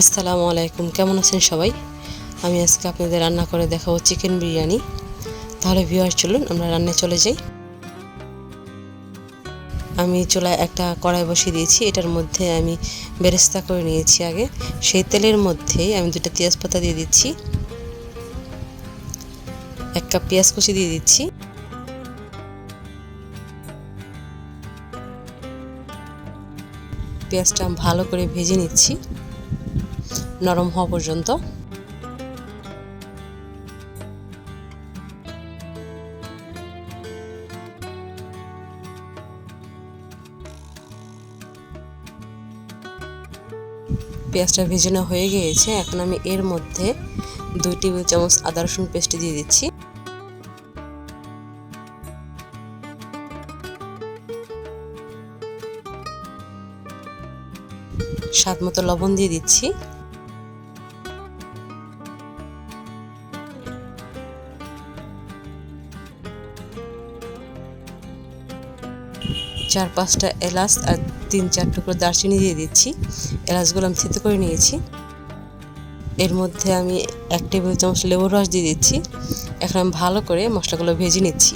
আসসালামু আলাইকুম, কেমন আছেন সবাই? আমি আজকে আপনাদের রান্না করে দেখাবো চিকেন বিরিয়ানি। তাহলে ভিউয়ার চলুন আমরা রান্নায় চলে যাই। আমি চুলায় একটা কড়াই বসিয়ে দিয়েছি। এটার মধ্যে আমি বেরেস্তা করে নিয়েছি আগে। সেই তেলের মধ্যেই আমি 2টা তেজপাতা দিয়ে দিচ্ছি, 1 কাপ পেঁয়াজ কুচি দিয়ে দিচ্ছি, পেঁয়াজটা ভালো করে ভেজে নিচ্ছি নরম হওয়া পর্যন্ত। পেঁয়াজটা ভেজে নেওয়া হয়ে গিয়েছে। এখন আমি এর মধ্যে 2 টেবিল চামচ আদা রসুন পেস্ট দিয়ে দিচ্ছি, স্বাদ মতো লবণ দিয়ে দিচ্ছি, চার পাঁচটা এলাচ আর 3-4 টুকরো দারচিনি দিয়ে দিচ্ছি। এলাচগুলো আমি থেতো করে নিয়েছি। এর মধ্যে আমি 1 টেবিল চামচ লেবুর রস দিয়ে দিচ্ছি। এখন আমি ভালো করে মশলাগুলো ভেজে নিচ্ছি।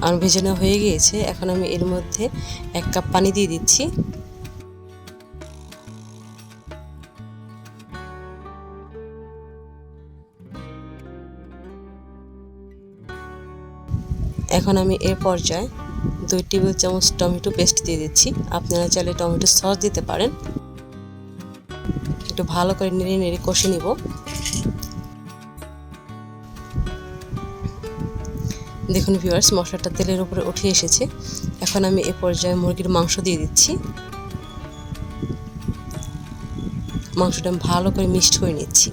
আমার ভেজে নেওয়া হয়ে গিয়েছে। এখন আমি এর মধ্যে 1 কাপ পানি দিয়ে দিচ্ছি। এখন আমি এর পর্যায়ে 2 টেবিল চামচ টমেটো পেস্ট দিয়ে দিচ্ছি। আপনারা চাইলে টমেটো সস দিতে পারেন। একটু ভালো করে নেড়ে নেড়ে কষে নিব। দেখুন ভিউয়ার্স, মশলাটা তেলের উপরে উঠে এসেছে। এখন আমি এ পর্যায়ে মুরগির মাংস দিয়ে দিচ্ছি। মাংসটা আমি ভালো করে মিক্সড করে নিচ্ছি।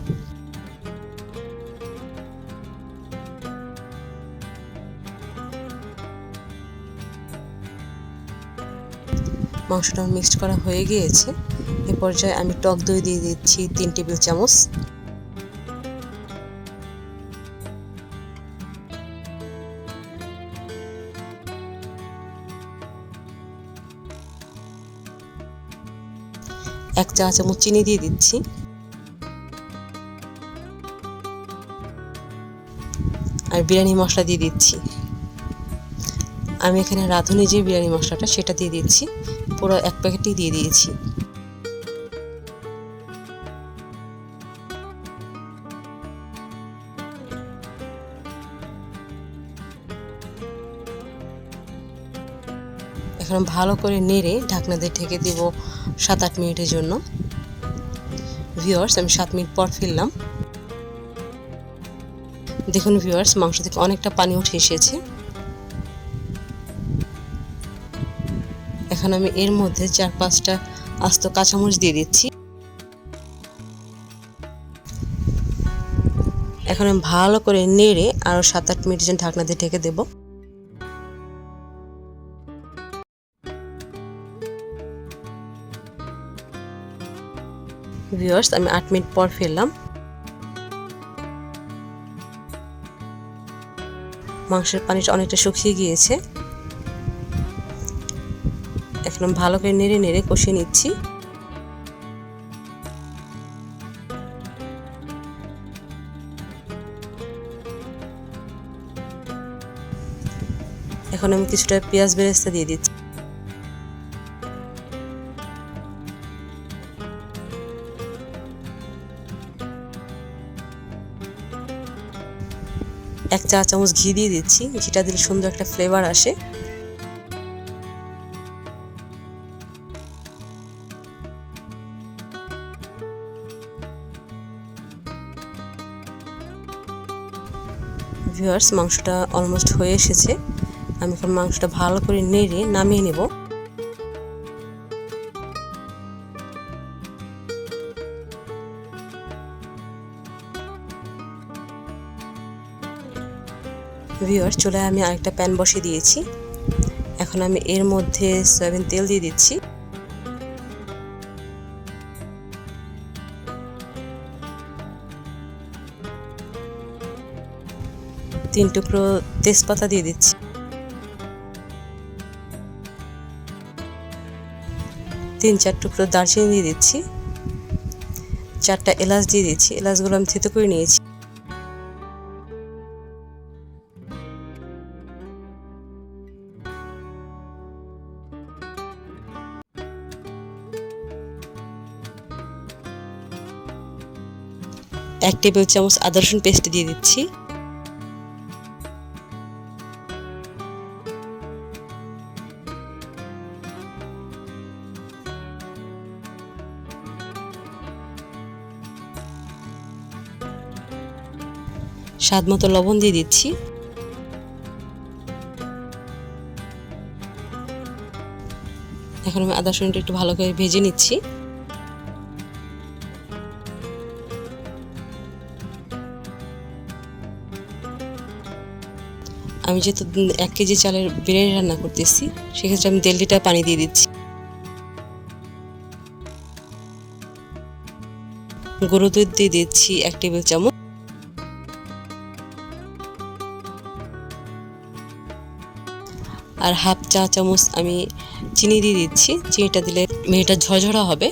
মাংসটা মিক্সড করা হয়ে গিয়েছে। এ পর্যায়ে আমি টক দই দিয়ে দিচ্ছি 3 টেবিল চামচ। এক চা চামচ চিনি দিয়ে দিচ্ছি। আর বিরিয়ানি মশলা দিয়ে দিচ্ছি। আমি এখানে রাঁধুনি যে বিরিয়ানি মশলাটা সেটা দিয়ে দিচ্ছি, পুরো 1 প্যাকেটই দিয়ে দিয়েছি। এখন ভালো করে নেড়ে ঢাকনা দিয়ে ঢেকে দেব 7-8 মিনিটের জন্য। ভিউয়ার্স, আমি 7 মিনিট পর ফিরলাম। দেখুন ভিউয়ার্স, মাংস থেকে অনেকটা পানি উঠে এসেছে। এখন আমি এর মধ্যে 4-5টা আস্ত কাঁচামরিচ দিয়ে দিচ্ছি। এখন আমি ভালো করে নেড়ে আরও 7-8 মিনিটের জন্য ঢাকনা দিয়ে ঢেকে দেব। ভিউয়ার্স, আমি 8 মিনিট পর ফিরলাম। মাংসের পানিটা অনেকটা শুকিয়ে গিয়েছে। এখন আমি ভালো করে নেড়ে নেড়ে কষিয়ে নিচ্ছি। এখন আমি কিছুটা পেঁয়াজ বেরেস্তা দিয়ে দিচ্ছি। এক চা চামচ ঘি দিয়ে দিচ্ছি। ঘিটা দিলে সুন্দর একটা ফ্লেভার আসে। ভিউয়ার্স, মাংসটা অলমোস্ট হয়ে এসেছে। আমি এখন মাংসটা ভালো করে নেড়ে নামিয়ে নেব। ভিউয়ার্স, চুলায় আমি আরেকটা প্যান বসিয়ে দিয়েছি। এখন আমি এর মধ্যে সয়াবিন তেল দিয়ে দিচ্ছি। তিন টুকরো তেজপাতা দিয়ে দিচ্ছি। 3-4 টুকরো দারচিনি দিয়ে দিচ্ছি, 4টা এলাচ দিয়ে দিচ্ছি। এলাচগুলো আমি থেতো করে নিয়েছি। এক টেবিল চামচ আদা রসুন পেস্ট দিয়ে দিচ্ছি। স্বাদ মতো লবণ দিয়ে দিচ্ছি। এখন আমি আদা রসুনটা একটু ভালো করে ভেজে নিচ্ছি। আমি যেহেতু 1 কেজি চালের বিরিয়ানি রান্না করতেছি, সেক্ষেত্রে আমি 1.5 লিটার পানি দিয়ে দিচ্ছি। গুঁড়ো দুধ দিয়ে দিচ্ছি 1 টেবিল চামচ। আর হাফ চা চামচ আমি চিনি দিয়ে দিচ্ছি। চিনিটা দিলে মিহিটা ঝরঝরা হবে।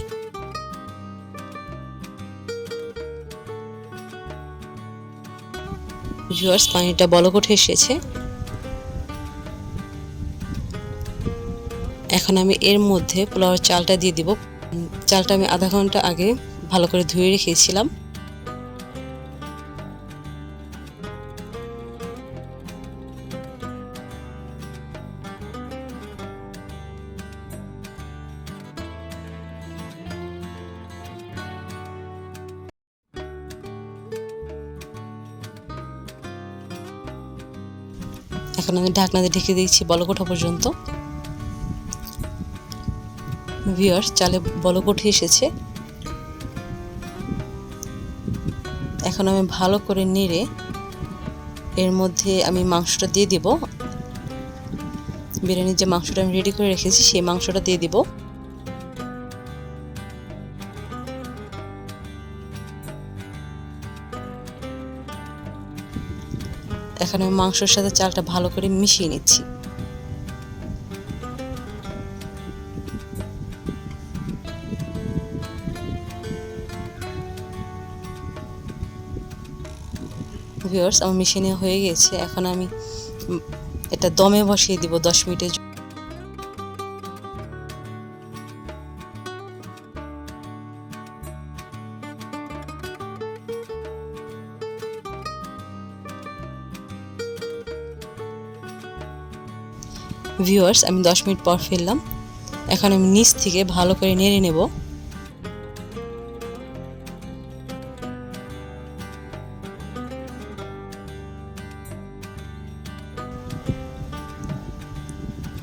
ভিউয়ার্স, পানিটা বলক উঠে এসেছে। এখন আমি এর মধ্যে পোলাওর চালটা দিয়ে দিব। চালটা আমি আধা ঘন্টা আগে ভালো করে ধুয়ে রেখেছিলাম। এখন আমি ঢাকনা দিয়ে ঢেকে দিচ্ছি বলক ওঠা পর্যন্ত। ভিউয়ার্স, চালে বলক উঠে এসেছে। এখন আমি ভালো করে নেড়ে এর মধ্যে আমি মাংসটা দিয়ে দিব। বিরিয়ানির যে মাংসটা আমি রেডি করে রেখেছি সেই মাংসটা দিয়ে দিব। এখন আমি মাংসের সাথে চালটা ভালো করে মিশিয়ে নিচ্ছি। ভিউয়ার্স, আমার মিশিয়ে নেওয়া হয়ে গেছে। এখন আমি এটা দমে বসিয়ে দিব 10 মিনিটের জন্য। ভিউয়ার্স, আমি 10 মিনিট পর ফিরলাম। এখন আমি নিচ থেকে ভালো করে নেড়ে নেব।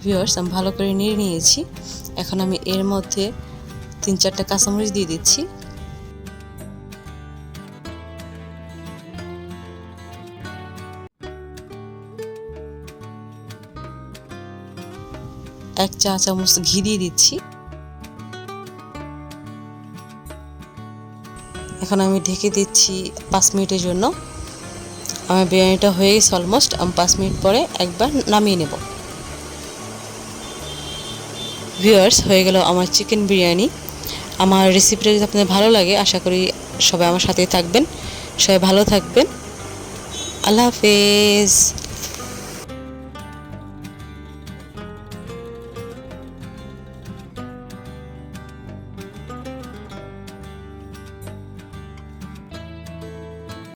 ভিউয়ার্স, আমি ভালো করে নেড়ে নিয়েছি। এখন আমি এর মধ্যে 3-4টা কাঁচামরিচ দিয়ে দিচ্ছি। এক চা চামচ ঘি দিয়ে দিচ্ছি। এখন আমি ঢেকে দিচ্ছি 5 মিনিটের জন্য। আমার বিরিয়ানিটা হয়ে গেছে অলমোস্ট। আমি 5 মিনিট পরে একবার নামিয়ে নেব। ভিউয়ার্স, হয়ে গেল আমার চিকেন বিরিয়ানি। আমার রেসিপিটা যদি আপনাদের ভালো লাগে, আশা করি সবাই আমার সাথেই থাকবেন। সবাই ভালো থাকবেন। আল্লাহ হাফেজ।